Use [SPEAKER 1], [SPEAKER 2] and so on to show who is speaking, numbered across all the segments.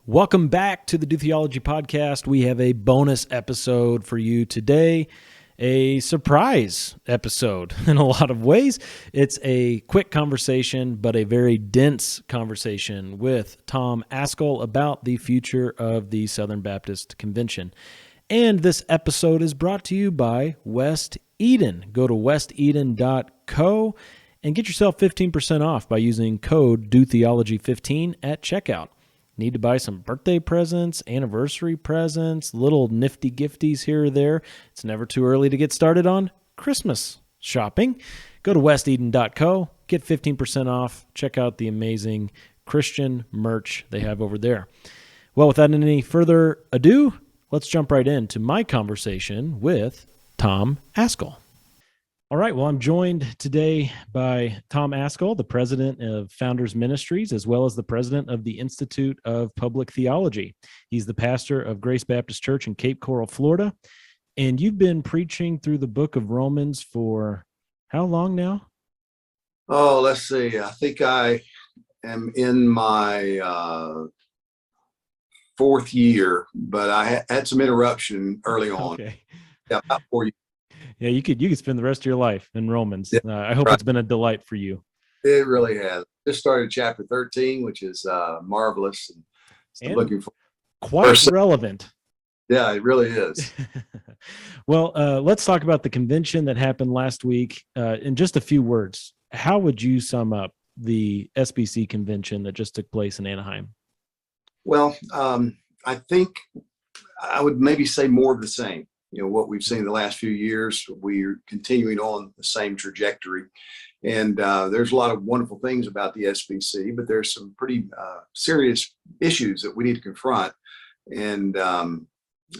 [SPEAKER 1] Welcome back to the Do Theology Podcast. We have a bonus episode for you today, a surprise episode in a lot of ways. It's a quick conversation, but a very dense conversation with Tom Ascol about the future of the Southern Baptist Convention. And this episode is brought to you by West Eden. Go to westeden.co and get yourself 15% off by using code DoTheology15 at checkout. Need to buy some birthday presents, anniversary presents, little nifty gifties here or there. It's never too early to get started on Christmas shopping. Go to westeden.co, get 15% off. Check out the amazing Christian merch they have over there. Well, without any further ado, let's jump right into my conversation with Tom Ascol. All right, well, I'm joined today by Tom Ascol, the president of Founders Ministries, as well as the president of the Institute of Public Theology. He's the pastor of Grace Baptist Church in Cape Coral, Florida. And you've been preaching through the book of Romans for how long now?
[SPEAKER 2] Oh, let's see. I think I am in my fourth year, but I had some interruption early on.
[SPEAKER 1] Okay.
[SPEAKER 2] Yeah, about 4 years.
[SPEAKER 1] Yeah, you could spend the rest of your life in Romans.
[SPEAKER 2] Yeah,
[SPEAKER 1] I hope It's been a delight for you.
[SPEAKER 2] It really has. Just started chapter 13, which is marvelous. And looking for
[SPEAKER 1] quite relevant.
[SPEAKER 2] Yeah, it really is.
[SPEAKER 1] Well, let's talk about the convention that happened last week in just a few words. How would you sum up the SBC convention that just took place in Anaheim?
[SPEAKER 2] Well, I think I would maybe say more of the same. You know, what we've seen the last few years, we're continuing on the same trajectory. And there's a lot of wonderful things about the SBC, but there's some pretty serious issues that we need to confront. And, I'm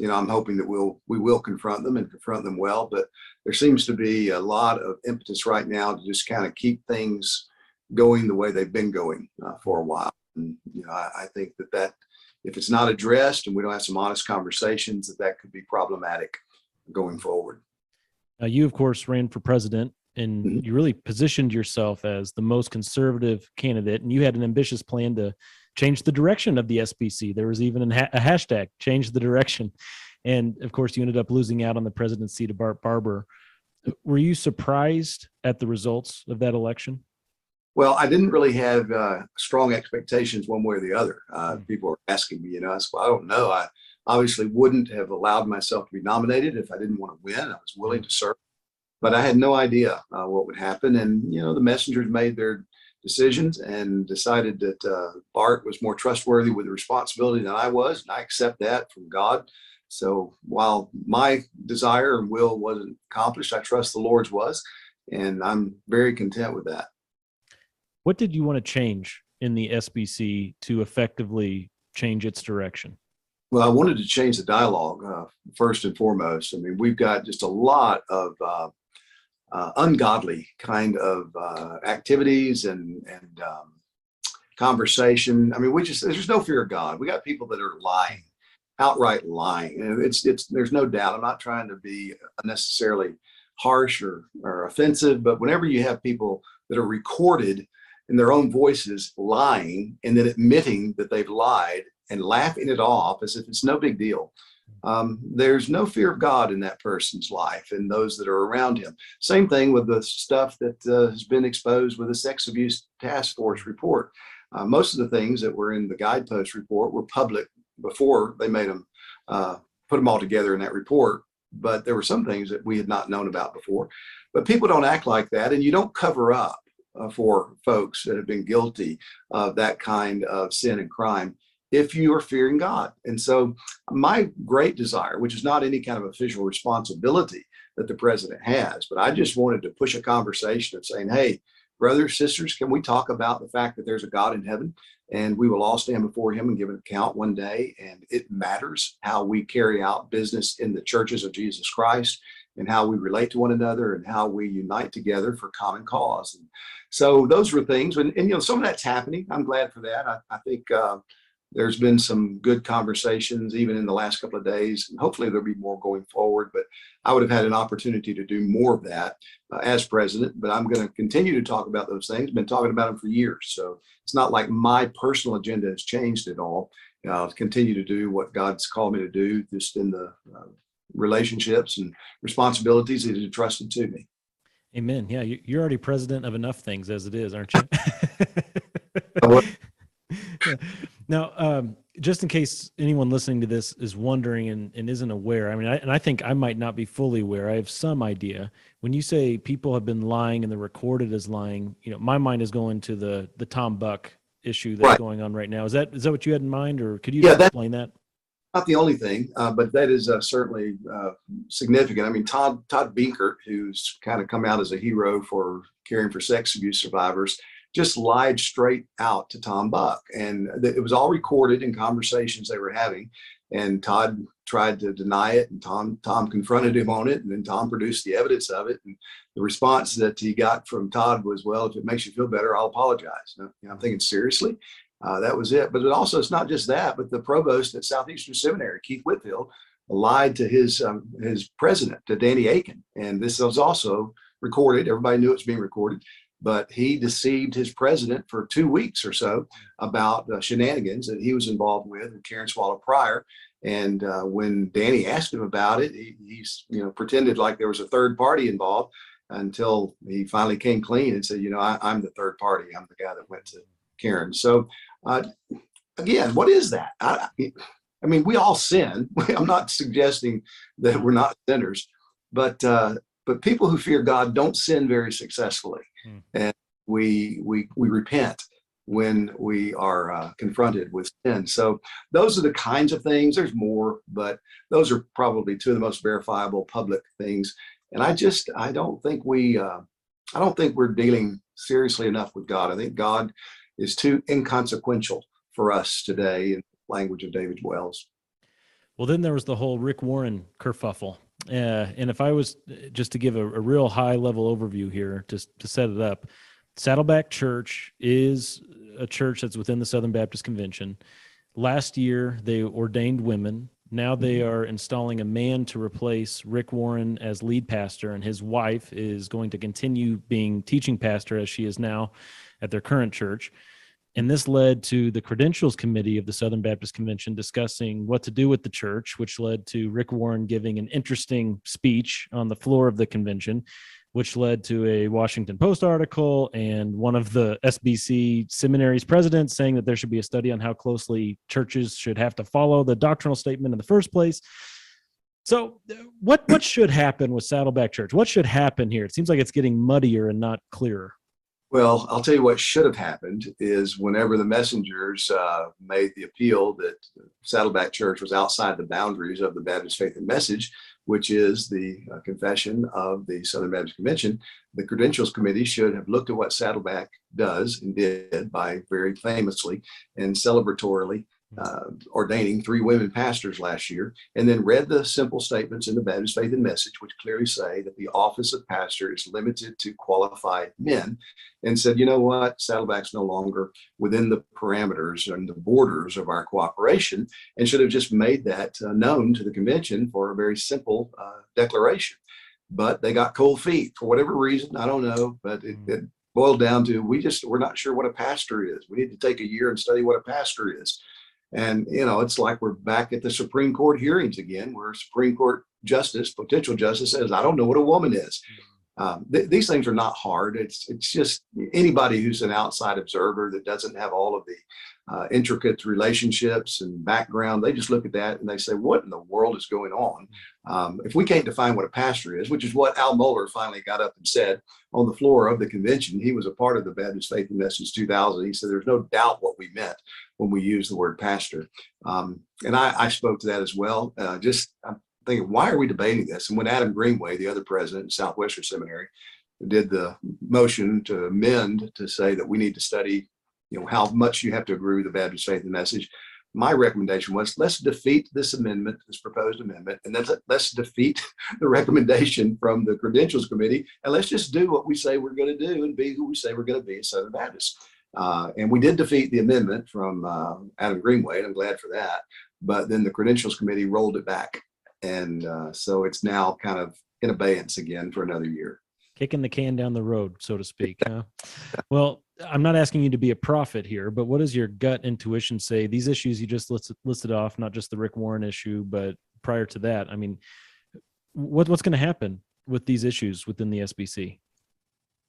[SPEAKER 2] hoping that we will confront them and confront them well. But there seems to be a lot of impetus right now to just kind of keep things going the way they've been going for a while. And, I think that if it's not addressed and we don't have some honest conversations, that could be problematic going forward.
[SPEAKER 1] You, of course, ran for president, and you really positioned yourself as the most conservative candidate, and you had an ambitious plan to change the direction of the SBC. There was even a hashtag, change the direction. And, of course, you ended up losing out on the presidency to Bart Barber. Were you surprised at the results of that election?
[SPEAKER 2] Well, I didn't really have strong expectations one way or the other. People were asking me, I said, well, I don't know. I obviously wouldn't have allowed myself to be nominated if I didn't want to win. I was willing to serve, but I had no idea what would happen. And, the messengers made their decisions and decided that Bart was more trustworthy with the responsibility than I was. And I accept that from God. So while my desire and will wasn't accomplished, I trust the Lord's was, and I'm very content with that.
[SPEAKER 1] What did you want to change in the SBC to effectively change its direction?
[SPEAKER 2] Well, I wanted to change the dialogue first and foremost. I memean, we've got just a lot of ungodly kind of activities and conversation. I mean, there's no fear of God. We got people that are lying, outright lying. And there's no doubt. I'm not trying to be unnecessarily harsh or offensive, but whenever you have people that are recorded in their own voices lying and then admitting that they've lied and laughing it off as if it's no big deal, there's no fear of God in that person's life and those that are around him. Same thing with the stuff that has been exposed with the Sex Abuse Task Force report. Most of the things that were in the Guidepost report were public before they made them, put them all together in that report. But there were some things that we had not known about before. But people don't act like that, and you don't cover up for folks that have been guilty of that kind of sin and crime if you are fearing God. And so my great desire, which is not any kind of official responsibility that the president has, but I just wanted to push a conversation of saying, hey, brothers, sisters, can we talk about the fact that there's a God in heaven and we will all stand before him and give an account one day. And it matters how we carry out business in the churches of Jesus Christ and how we relate to one another and how we unite together for common cause. And so those were things, and some of that's happening. I'm glad for that. I think there's been some good conversations even in the last couple of days, and hopefully there'll be more going forward. But I would have had an opportunity to do more of that as president, but I'm going to continue to talk about those things. Been talking about them for years. So it's not like my personal agenda has changed at all. I'll continue to do what God's called me to do, just in the relationships and responsibilities that He's entrusted to me.
[SPEAKER 1] Amen. Yeah, you're already president of enough things as it is, aren't you? Now, just in case anyone listening to this is wondering and isn't aware, I mean, I think I might not be fully aware. I have some idea. When you say people have been lying and they're recorded as lying, my mind is going to the Tom Buck issue that's going on right now. Is that what you had in mind, or could you explain that?
[SPEAKER 2] Not the only thing, but that is certainly significant. I mean, Todd Binkert, who's kind of come out as a hero for caring for sex abuse survivors, just lied straight out to Tom Buck. And it was all recorded in conversations they were having. And Todd tried to deny it, and Tom confronted him on it, and then Tom produced the evidence of it. And the response that he got from Todd was, "Well, if it makes you feel better, I'll apologize." And I'm thinking, seriously? That was it. But it's not just that, but the provost at Southeastern Seminary, Keith Whitfield, lied to his president, to Danny Aiken. And this was also recorded. Everybody knew it was being recorded. But he deceived his president for 2 weeks or so about shenanigans that he was involved with Karen Swallow Pryor. And when Danny asked him about it, he pretended like there was a third party involved until he finally came clean and said, I'm the third party. I'm the guy that went to Karen. So again, what is that? I mean, we all sin. I'm not suggesting that we're not sinners, but people who fear God don't sin very successfully. And we repent when we are confronted with sin. So those are the kinds of things. There's more, but those are probably two of the most verifiable public things. And I don't think we're dealing seriously enough with God. I think God is too inconsequential for us today, in the language of David Wells.
[SPEAKER 1] Well, then there was the whole Rick Warren kerfuffle. And if I was just to give a real high level overview here, just to set it up, Saddleback Church is a church that's within the Southern Baptist Convention. Last year, they ordained women. Now they are installing a man to replace Rick Warren as lead pastor, and his wife is going to continue being teaching pastor as she is now at their current church. And this led to the Credentials Committee of the Southern Baptist Convention discussing what to do with the church, which led to Rick Warren giving an interesting speech on the floor of the convention, which led to a Washington Post article and one of the SBC seminary's presidents saying that there should be a study on how closely churches should have to follow the doctrinal statement in the first place. So what should happen with Saddleback Church? What should happen here? It seems like it's getting muddier and not clearer.
[SPEAKER 2] Well, I'll tell you what should have happened is whenever the messengers made the appeal that Saddleback Church was outside the boundaries of the Baptist Faith and Message, which is the confession of the Southern Baptist Convention, the Credentials Committee should have looked at what Saddleback does and did by very famously and celebratorily ordaining 3 women pastors last year, and then read the simple statements in the Baptist Faith and Message, which clearly say that the office of pastor is limited to qualified men, and said, you know what, Saddleback's no longer within the parameters and the borders of our cooperation, and should have just made that known to the convention for a very simple declaration. But they got cold feet for whatever reason. I don't know, but it boiled down to we're not sure what a pastor is. We need to take a year and study what a pastor is. And, it's like we're back at the Supreme Court hearings again, where Supreme Court potential justice says, I don't know what a woman is. These things are not hard. It's just anybody who's an outside observer that doesn't have all of the intricate relationships and background, they just look at that and they say, what in the world is going on? If we can't define what a pastor is, which is what Al Mohler finally got up and said on the floor of the convention. He was a part of the Baptist Faith and Message 2000. He said, there's no doubt what we meant when we used the word pastor. And I spoke to that as well. I'm thinking, why are we debating this? And when Adam Greenway, the other president of Southwestern Seminary, did the motion to amend to say that we need to study how much you have to agree with the Baptist Faith and Message, my recommendation was, let's defeat this proposed amendment, and then let's defeat the recommendation from the Credentials Committee, and let's just do what we say we're going to do and be who we say we're going to be at Southern Baptist. And we did defeat the amendment from Adam Greenway, and I'm glad for that. But then the Credentials Committee rolled it back. And so it's now kind of in abeyance again for another year.
[SPEAKER 1] Kicking the can down the road, so to speak. Huh? Well, I'm not asking you to be a prophet here, but what does your gut intuition say? These issues you just listed off, not just the Rick Warren issue, but prior to that, I mean, what's going to happen with these issues within the SBC?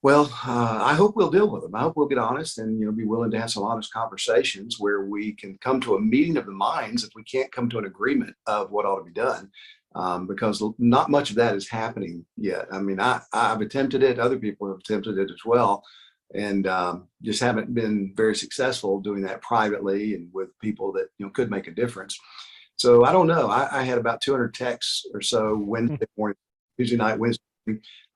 [SPEAKER 2] Well, I hope we'll deal with them. I hope we'll get honest and be willing to have some honest conversations where we can come to a meeting of the minds if we can't come to an agreement of what ought to be done. Because not much of that is happening yet. I mean, I've attempted it. Other people have attempted it as well, and just haven't been very successful doing that privately and with people that could make a difference. So I don't know. I had about 200 texts or so Wednesday morning, Tuesday night, Wednesday.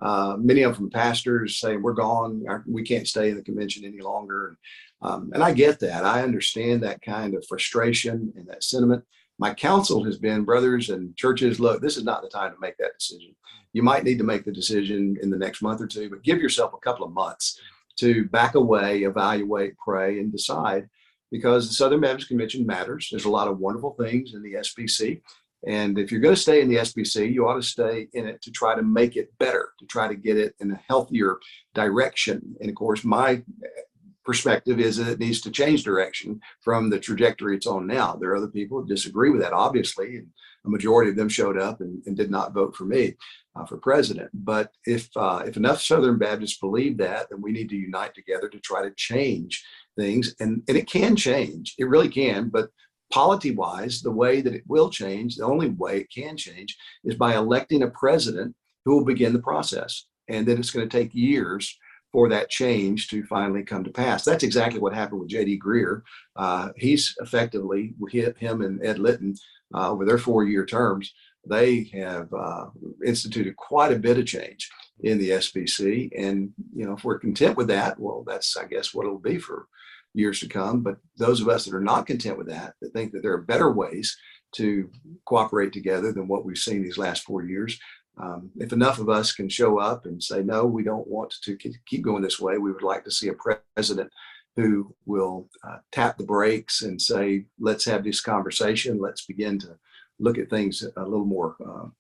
[SPEAKER 2] Many of them from pastors saying we're gone. We can't stay in the convention any longer. And I get that. I understand that kind of frustration and that sentiment. My counsel has been, brothers and churches, look, this is not the time to make that decision. You might need to make the decision in the next month or two, but give yourself a couple of months to back away, evaluate, pray, and decide, because the Southern Baptist Convention matters. There's a lot of wonderful things in the SBC. And if you're going to stay in the SBC, you ought to stay in it to try to make it better, to try to get it in a healthier direction. And of course, my perspective is that it needs to change direction from the trajectory it's on now. There are other people who disagree with that, obviously, and a majority of them showed up and did not vote for me for president. But if enough Southern Baptists believe that, then we need to unite together to try to change things. And it can change. It really can. But polity-wise, the way that it will change, the only way it can change, is by electing a president who will begin the process. And then it's going to take years for that change to finally come to pass. That's exactly what happened with J.D. Greer. He's effectively, him and Ed Litton, over their 4-year terms, they have instituted quite a bit of change in the SBC. And, if we're content with that, well, that's, I guess, what it'll be for years to come. But those of us that are not content with that think that there are better ways to cooperate together than what we've seen these last 4 years. If enough of us can show up and say, no, we don't want to keep going this way. We would like to see a president who will tap the brakes and say, let's have this conversation. Let's begin to look at things a little more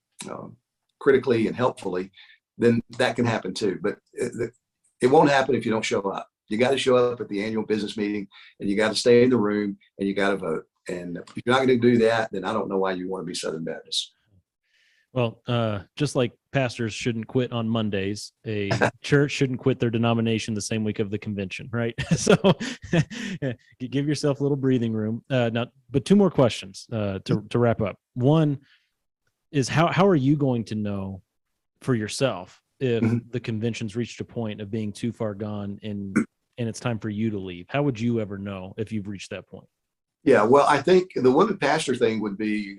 [SPEAKER 2] critically and helpfully. Then that can happen too. But it won't happen if you don't show up. You got to show up at the annual business meeting, and you got to stay in the room, and you got to vote. And if you're not going to do that, then I don't know why you want to be Southern Baptist.
[SPEAKER 1] Well, just like pastors shouldn't quit on Mondays, a church shouldn't quit their denomination the same week of the convention, right? So give yourself a little breathing room. Now, but 2 more questions to wrap up. One is how are you going to know for yourself if the convention's reached a point of being too far gone and it's time for you to leave? How would you ever know if you've reached that point?
[SPEAKER 2] Yeah, well, I think the women pastor thing would be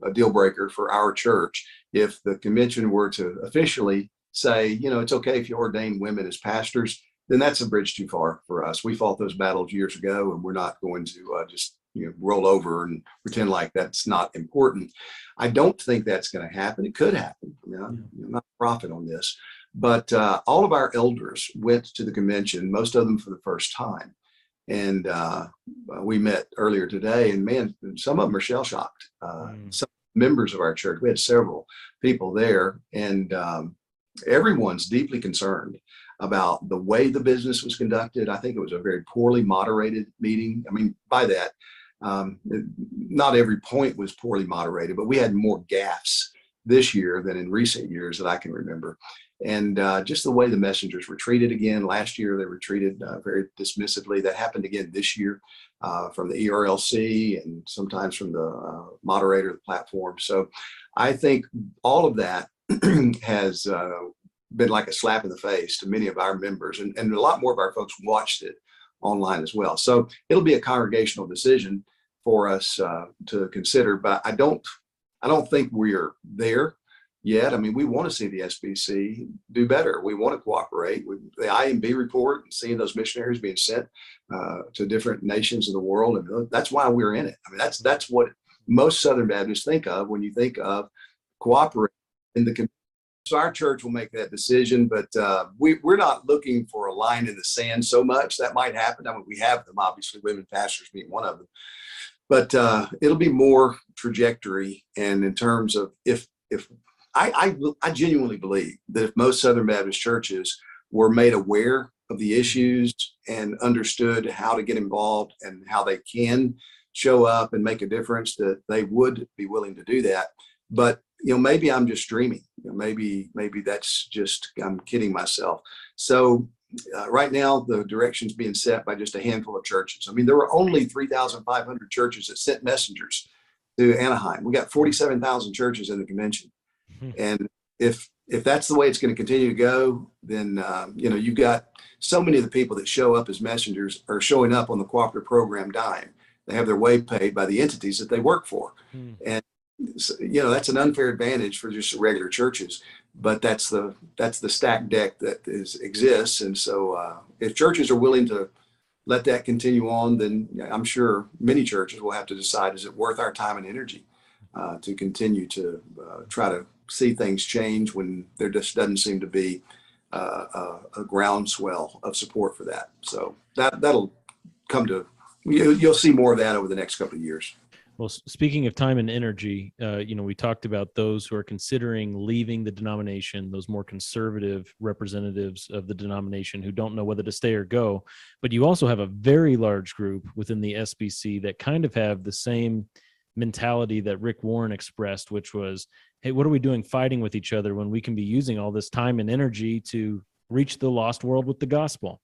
[SPEAKER 2] a deal breaker for our church if the convention were to officially say, it's okay if you ordain women as pastors. Then that's a bridge too far for us. We fought those battles years ago, and we're not going to just roll over and pretend like that's not important. I don't think that's going to happen. It could happen. I mean, I'm not a prophet on this, but all of our elders went to the convention, most of them for the first time. And we met earlier today, and man, some of them are shell-shocked. Some members of our church, we had several people there, and everyone's deeply concerned about the way the business was conducted. I think it was a very poorly moderated meeting. I mean, by that, not every point was poorly moderated, but we had more gaffes this year than in recent years that I can remember. And just the way the messengers were treated again. Last year, they were treated very dismissively. That happened again this year from the ERLC and sometimes from the moderator of the platform. So I think all of that has been like a slap in the face to many of our members. And a lot more of our folks watched it online as well. So it'll be a congregational decision for us to consider. But I don't think we're there yet. I mean, we want to see the SBC do better. We want to cooperate with the IMB report and seeing those missionaries being sent to different nations of the world. And that's why we're in it. I mean, that's what most Southern Baptists think of when you think of cooperating in the community So our church will make that decision, but we're not looking for a line in the sand so much. That might happen. I mean, we have them, obviously, women pastors being one of them, but it'll be more trajectory. And in terms of if I genuinely believe that if most Southern Baptist churches were made aware of the issues and understood how to get involved and how they can show up and make a difference, that they would be willing to do that. But maybe I'm just dreaming. Maybe that's just, I'm kidding myself. So right now, the direction's being set by just a handful of churches. I mean, there were only 3,500 churches that sent messengers to Anaheim. We got 47,000 churches in the convention. And if that's the way it's going to continue to go, then, you've got so many of the people that show up as messengers are showing up on the cooperative program dime. They have their way paid by the entities that they work for. And that's an unfair advantage for just regular churches, but that's the stacked deck that exists. And so if churches are willing to let that continue on, then I'm sure many churches will have to decide, is it worth our time and energy to continue to try to see things change when there just doesn't seem to be a groundswell of support for that. So that'll come to, you'll see more of that over the next couple of years.
[SPEAKER 1] Well, speaking of time and energy, we talked about those who are considering leaving the denomination, those more conservative representatives of the denomination who don't know whether to stay or go. But you also have a very large group within the SBC that kind of have the same mentality that Rick Warren expressed, which was, hey, what are we doing fighting with each other when we can be using all this time and energy to reach the lost world with the gospel?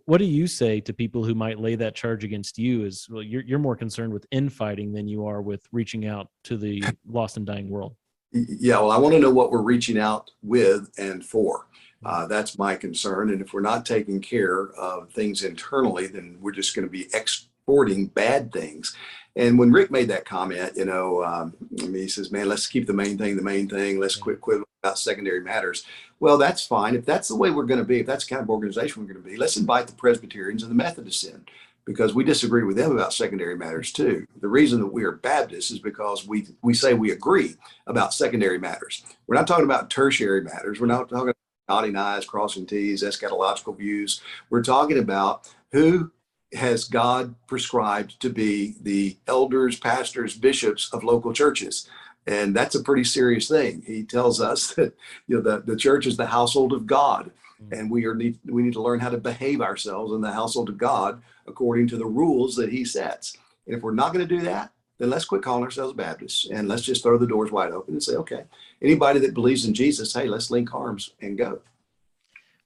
[SPEAKER 1] What do you say to people who might lay that charge against you? Is, well, you're more concerned with infighting than you are with reaching out to the lost and dying world?
[SPEAKER 2] Yeah, well, I want to know what we're reaching out with and for. That's my concern. And if we're not taking care of things internally, then we're just going to be exporting bad things. And when Rick made that comment, he says, man, let's keep the main thing. Let's quit about secondary matters. Well, that's fine. If that's the way we're going to be, if that's the kind of organization we're going to be, let's invite the Presbyterians and the Methodists in, because we disagree with them about secondary matters too. The reason that we are Baptists is because we say we agree about secondary matters. We're not talking about tertiary matters. We're not talking about dotting I's, crossing T's, eschatological views. We're talking about who has God prescribed to be the elders, pastors, bishops of local churches. And that's a pretty serious thing. He tells us that the church is the household of God, and we need to learn how to behave ourselves in the household of God according to the rules that he sets. And if we're not going to do that, then let's quit calling ourselves Baptists, and let's just throw the doors wide open and say, okay, anybody that believes in Jesus, hey, let's link arms and go.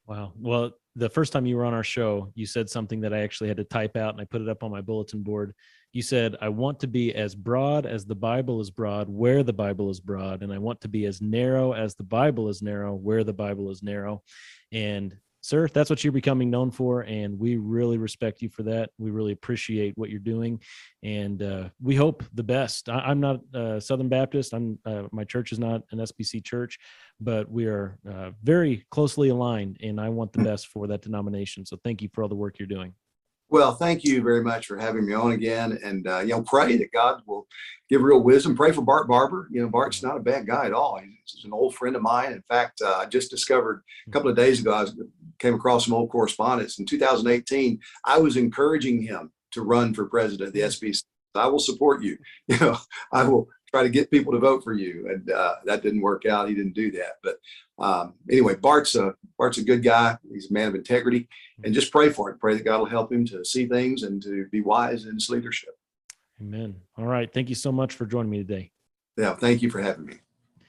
[SPEAKER 1] Wow. Well, the first time you were on our show, you said something that I actually had to type out, and I put it up on my bulletin board. You said, I want to be as broad as the Bible is broad, where the Bible is broad. And I want to be as narrow as the Bible is narrow, where the Bible is narrow. And sir, that's what you're becoming known for. And we really respect you for that. We really appreciate what you're doing. And we hope the best. I'm not Southern Baptist. My church is not an SBC church, but we are very closely aligned. And I want the best for that denomination. So thank you for all the work you're doing.
[SPEAKER 2] Well, thank you very much for having me on again. And, pray that God will give real wisdom. Pray for Bart Barber. Bart's not a bad guy at all. He's an old friend of mine. In fact, I just discovered a couple of days ago, I came across some old correspondence. In 2018, I was encouraging him to run for president of the SBC. I will support you. I will try to get people to vote for you. And that didn't work out. He didn't do that. But anyway, Bart's a good guy. He's a man of integrity, and just pray for him. Pray that God will help him to see things and to be wise in his leadership.
[SPEAKER 1] Amen. All right. Thank you so much for joining me today.
[SPEAKER 2] Yeah. Thank you for having me.